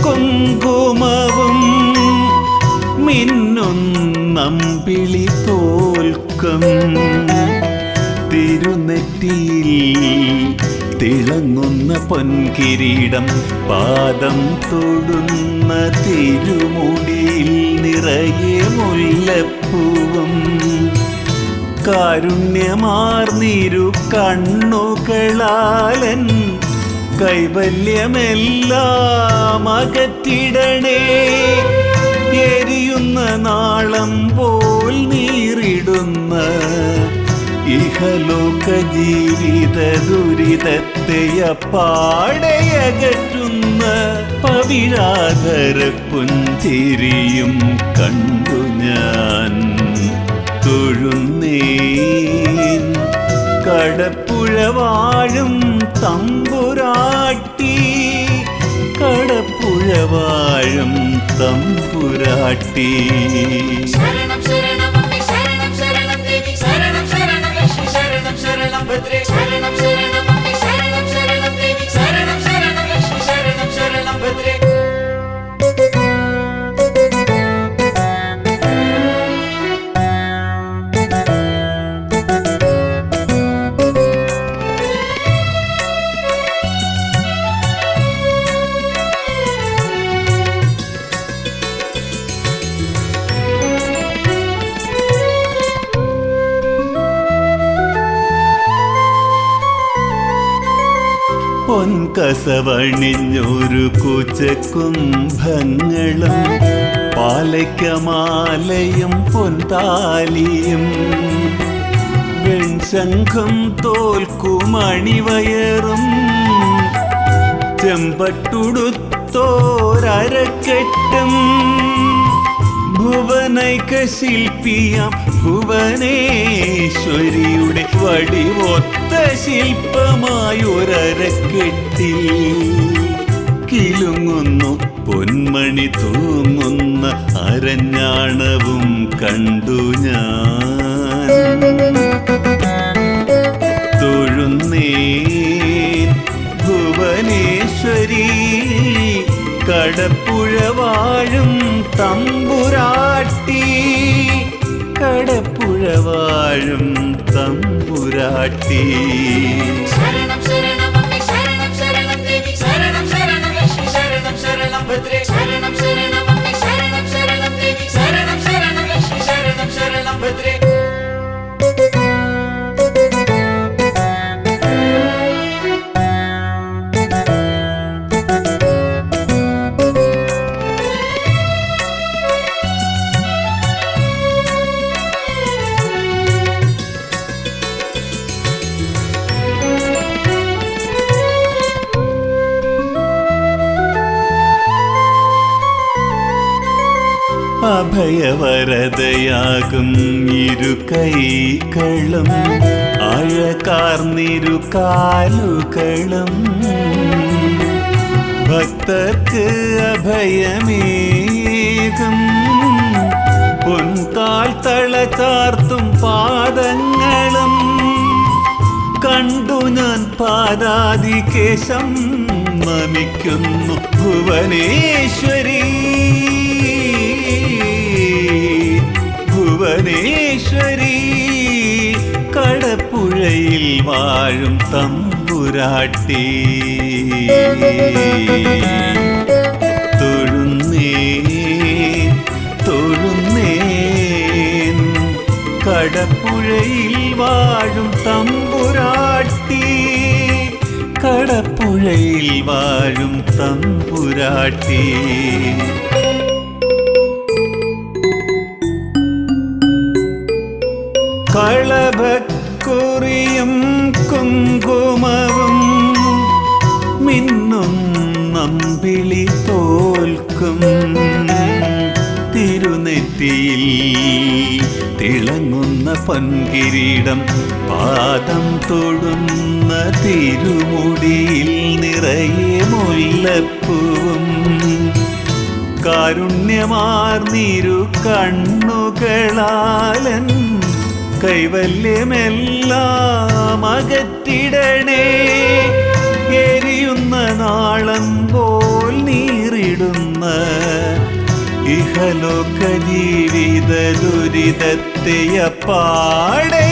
കുങ്കുമവും മിന്നുന്നമ്പിളി തോൽക്കും തിരുനെറ്റിയിൽ തിളങ്ങുന്ന പൊൻകിരീടം പാദം തൊടുന്ന തിരുമുടിയിൽ നിറയെ മുല്ലപ്പൂവും കാരുണ്യമാർന്നിരു കണ്ണുകളാലൻ കൈവല്യമെല്ലാം അകറ്റിടണേ എരിയുന്ന നാളം പോൽ നീറിടുന്ന ഇഹലോക ജീവിത ദുരിതത്തെ അപ്പാടയകറ്റുന്ന പവിഴാധര പുഞ്ചിരിയും കണ്ടു ഞാൻ തൊഴുന്നേൻ കടപ്പുഴ വാഴും തമ്പുരാട്ടി കടപ്പുഴ വാഴും തമ്പുരാട്ടി ശരണം ശരണം അമ്മേ ശരണം ശരണം ദേവി ശരണം ശരണം ലക്ഷ്മി ശരണം ശരണം ഭദ്രേ ശരണം ശരണം അമ്മേ ശരണം ശരണം ദേവി ശരണം ശരണം ലക്ഷ്മി ശരണം ശരണം ഭദ്രേ പൊൻകസവണിഞ്ഞൊരു കുചകുംഭങ്ങളും പാലയ്ക്കമാലയും പൊൻതാലിയും വെൺശംഖും തോൽക്കുമണിവയറും ചെമ്പട്ടുടുത്തോരരക്കെട്ടും ഭുവനൈക ശില്പിയാം ഭുവനേശ്വരിയുടെ വടിവൊത്ത ശില്പമായൊരരക്കെട്ടിൽ കിലുങ്ങുന്നു പൊന്മണി തൂങ്ങുന്ന അരഞ്ഞാണവും കണ്ടു ഞാൻ തൊഴുന്നേൻ ഭുവനേശ്വരി കടപ്പുഴ വാഴും തമ്പുരാട്ടി കടപ്പുഴ വാഴും തമ്പുരാട്ടി ശരണം ശരണം അമ്മേ ശരണം ശരണം ദേവി ശരണം ശരണം ലക്ഷ്മി ശരണം ശരണം ഭദ്രേ ശരണം ശരണം അമ്മേ ശരണം ശരണം ദേവി ശരണം ശരണം ലക്ഷ്മി ശരണം ശരണം ഭദ്രേ അഭയവരതയാകും ഇരു കൈകളും ആഴകാർന്നിരു കാലുകളും ഭക്തർക്ക് അഭയമേകും പൊൻകാൽ തളചാർത്തും പാദങ്ങളും കണ്ടു ഞാൻ പാദാദികേശം നമിക്കുന്നു ഭുവനേശ്വരി ഭുവനേശ്വരി കടപ്പുഴയിൽ വാഴും തമ്പുരാട്ടി തൊഴുന്നേൻ തൊഴുന്നേൻ കടപ്പുഴയിൽ വാഴും തമ്പുരാട്ടി കടപ്പുഴയിൽ വാഴും തമ്പുരാട്ടി കളഭക്കുറിയും കുങ്കുമവും മിന്നും നമ്പിളി തോൽക്കും തിരുനെറ്റിയിൽ തിളങ്ങുന്ന പൊൻകിരീടം പാദം തൊടുന്ന തിരുമുടിയിൽ നിറയെ മുല്ലപ്പൂവും കാരുണ്യമാർന്നിരു കണ്ണുകളാലൻ കൈവല്യമെല്ലാം അകറ്റിടണേ എരിയുന്ന നാളം പോൽ നീർ ഇഹലോക ജീവിത ദുരിതത്തെയ പാടയകറ്റുന്ന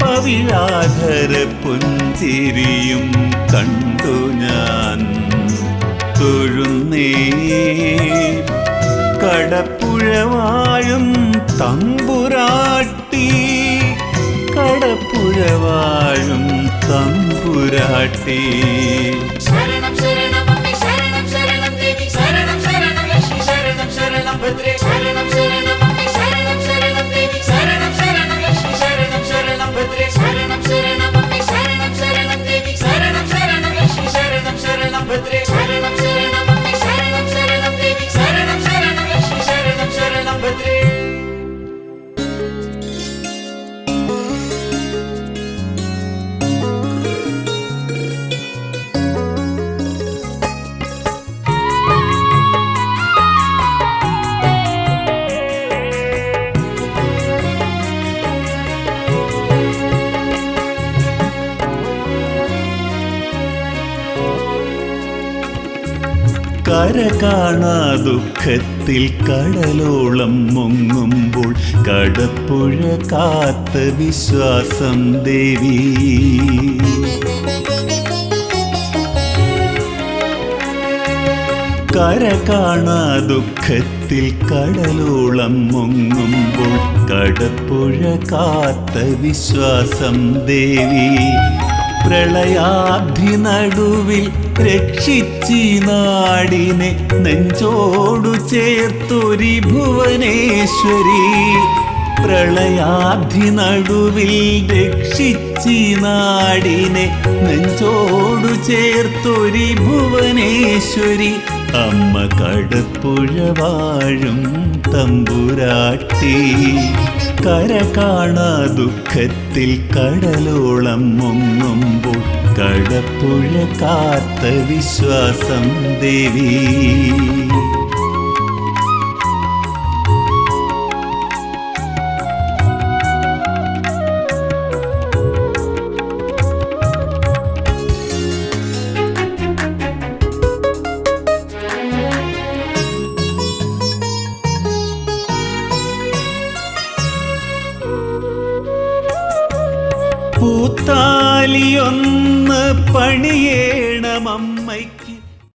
പവിഴാധര പുഞ്ചിരിയും കണ്ടു ഞാൻ തൊഴുന്നേ. കടപ്പുഴവാഴും തമ്പുരാട്ടി, കടപ്പുഴവാഴും തമ്പുരാട്ടി. ശരണം ശരണം അമ്മേ ശരണം ശരണം ദേവി ശരണം ശരണം ലക്ഷ്മി ശരണം ശരണം ഭദ്രേ ശരണം ശരണം അമ്മേ ശരണം ശരണം ദേവി ശരണം ശരണം ലക്ഷ്മി ശരണം ശരണം ഭദ്രേ ശരണം ശരണം അമ്മേ ശരണം ശരണം ദേവി ശരണം ശരണം ലക്ഷ്മി ശരണം ശരണം ഭദ്രേ ശരണം ശരണം അമ്മേ ശരണം ശരണം ദേവി ശരണം ശരണം ലക്ഷ്മി ശരണം ശരണം ഭദ്രേ. കര കാണാ ദുഃഖത്തിൽ കടലോളം മുങ്ങുമ്പോൾ കടപ്പുഴ കാത്ത വിശ്വാസം ദേവി. കര കാണാ ദുഃഖത്തിൽ കടലോളം മുങ്ങുമ്പോൾ കടപ്പുഴ കാത്ത വിശ്വാസം ദേവി. പ്രളയാബ്ധി നടുവിൽ രക്ഷിച്ചി നാടിനെ നെഞ്ചോടു ചേർത്തൊരി ഭുവനേശ്വരി. പ്രളയാബ്ധി നടുവിൽ രക്ഷിച്ചി നാടിനെ നെഞ്ചോടു ചേർത്തൊരി ഭുവനേശ്വരി. അമ്മ കടപ്പുഴ വാഴും തമ്പുരാട്ടി. കര കാണാ ദുഃഖത്തിൽ കടലോളം മുങ്ങുമ്പോൾ കടപ്പുഴ കാത്ത വിശ്വാസം ദേവി. പൂത്താലിയൊന്ന് പണിയേ